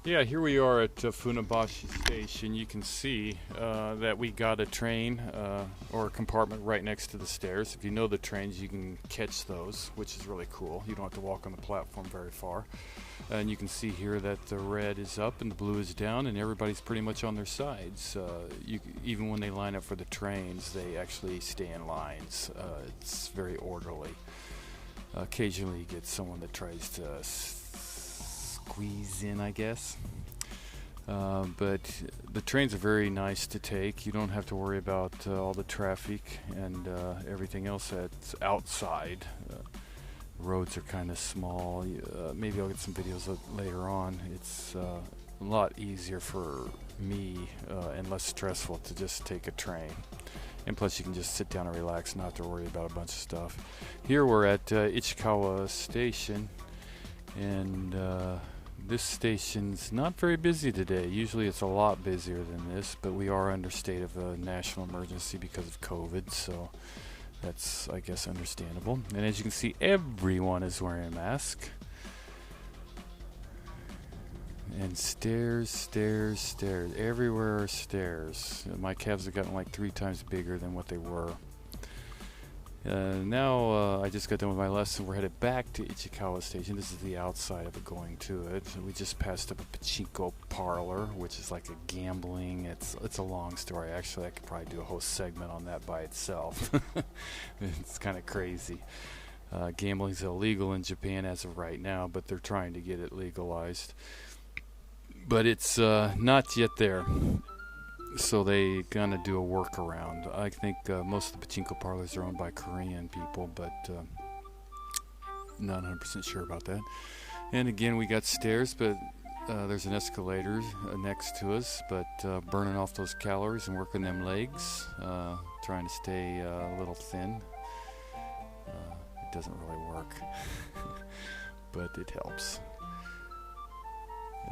Yeah, here we are at Funabashi Station. You can see that we got a train or a compartment right next to the stairs. If you know the trains, you can catch those, which is really cool. You don't have to walk on the platform very far. And you can see here that the red is up and the blue is down, and everybody's pretty much on their sides. Even when they line up for the trains, they actually stay in lines. It's very orderly. Occasionally you get someone that tries to squeeze in, I guess. But the trains are very nice to take. You don't have to worry about all the traffic and everything else that's outside. Roads are kind of small. Maybe I'll get some videos later on. It's a lot easier for me and less stressful to just take a train. And plus you can just sit down and relax, not have to worry about a bunch of stuff. Here we're at Ichikawa Station, and this station's not very busy today. Usually it's a lot busier than this, but we are under state of a national emergency because of COVID, so that's, I guess, understandable. And as you can see, everyone is wearing a mask. And stairs, stairs, stairs. Everywhere are stairs. My calves have gotten like 3 times bigger than what they were. Now I just got done with my lesson. We're headed back to Ichikawa Station. This is the outside of it going to it. We just passed up a pachinko parlor, which is like a gambling. It's a long story. Actually, I could probably do a whole segment on that by itself. It's kind of crazy. Gambling is illegal in Japan as of right now, but they're trying to get it legalized. But it's not yet there, so they gonna do a workaround. I think most of the pachinko parlors are owned by Korean people, but not 100% sure about that. And again, we got stairs, but there's an escalator next to us, but burning off those calories and working them legs, trying to stay a little thin. It doesn't really work, but it helps.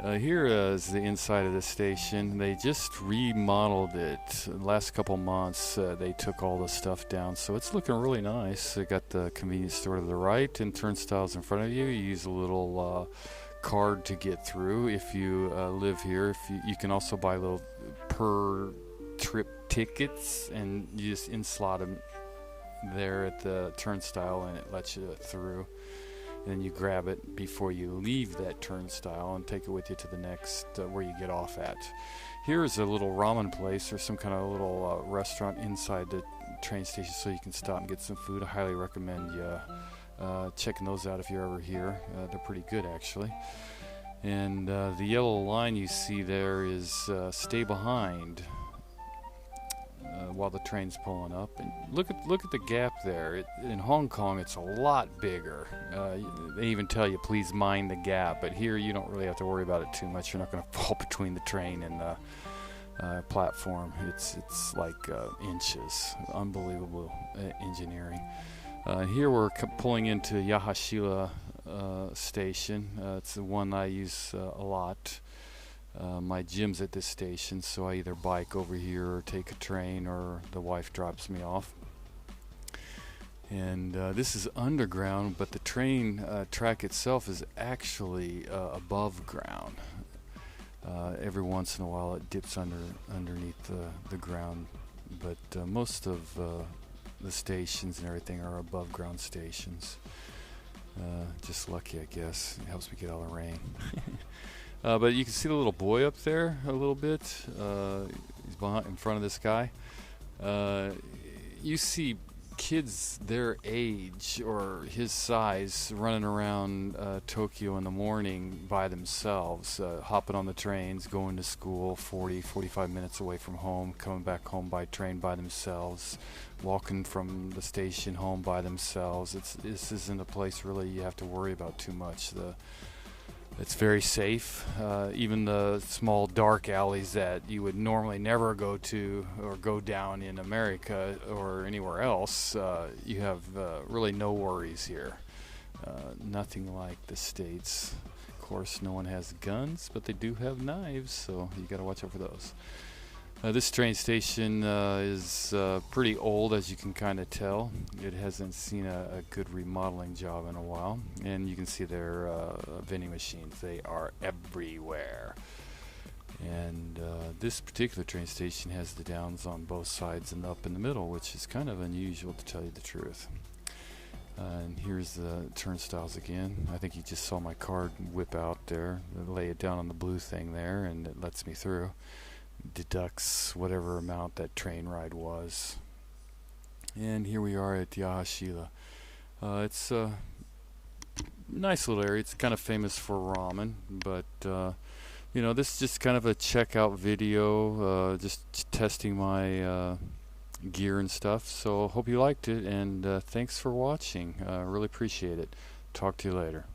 Here is the inside of the station. They just remodeled it. The last couple months they took all the stuff down, so it's looking really nice. They got the convenience store to the right and turnstiles in front of you. You use a little card to get through if you live here. If you can also buy little per trip tickets, and you just slot them there at the turnstile and it lets you through. And then you grab it before you leave that turnstile and take it with you to the next where you get off at. Here's a little ramen place or some kind of little restaurant inside the train station, so you can stop and get some food. I highly recommend you checking those out if you're ever here. They're pretty good, actually. And the yellow line you see there is stay behind while the train's pulling up. And look at the gap there. In Hong Kong it's a lot bigger. They even tell you please mind the gap, but here you don't really have to worry about it too much. You're not going to fall between the train and the platform. It's like inches. Unbelievable engineering. Here we're pulling into Yahashila station. It's the one I use a lot. My gym's at this station, so I either bike over here or take a train, or the wife drops me off. And this is underground, but the train track itself is actually above ground. Every once in a while it dips underneath the ground, but most of the stations and everything are above ground stations. Just lucky, I guess. It helps me get out of the rain. But you can see the little boy up there a little bit. He's in front of this guy. You see kids their age or his size running around Tokyo in the morning by themselves, hopping on the trains, going to school 45 minutes away from home, coming back home by train by themselves, walking from the station home by themselves. This isn't a place really you have to worry about too much. It's very safe. Even the small dark alleys that you would normally never go to or go down in America or anywhere else, you have really no worries here. Nothing like the States. Of course, no one has guns, but they do have knives, so you got to watch out for those. This train station is pretty old, as you can kind of tell. It hasn't seen a good remodeling job in a while. And you can see their vending machines. They are everywhere. And this particular train station has the downs on both sides and up in the middle, which is kind of unusual, to tell you the truth. And here's the turnstiles again. I think you just saw my card whip out there. Lay it down on the blue thing there, and it lets me through. Deducts whatever amount that train ride was. And here we are at Yahashila. It's a nice little area. It's kind of famous for ramen, but this is just kind of a checkout video, just testing my gear and stuff. So hope you liked it, and thanks for watching. Really appreciate it. Talk to you later.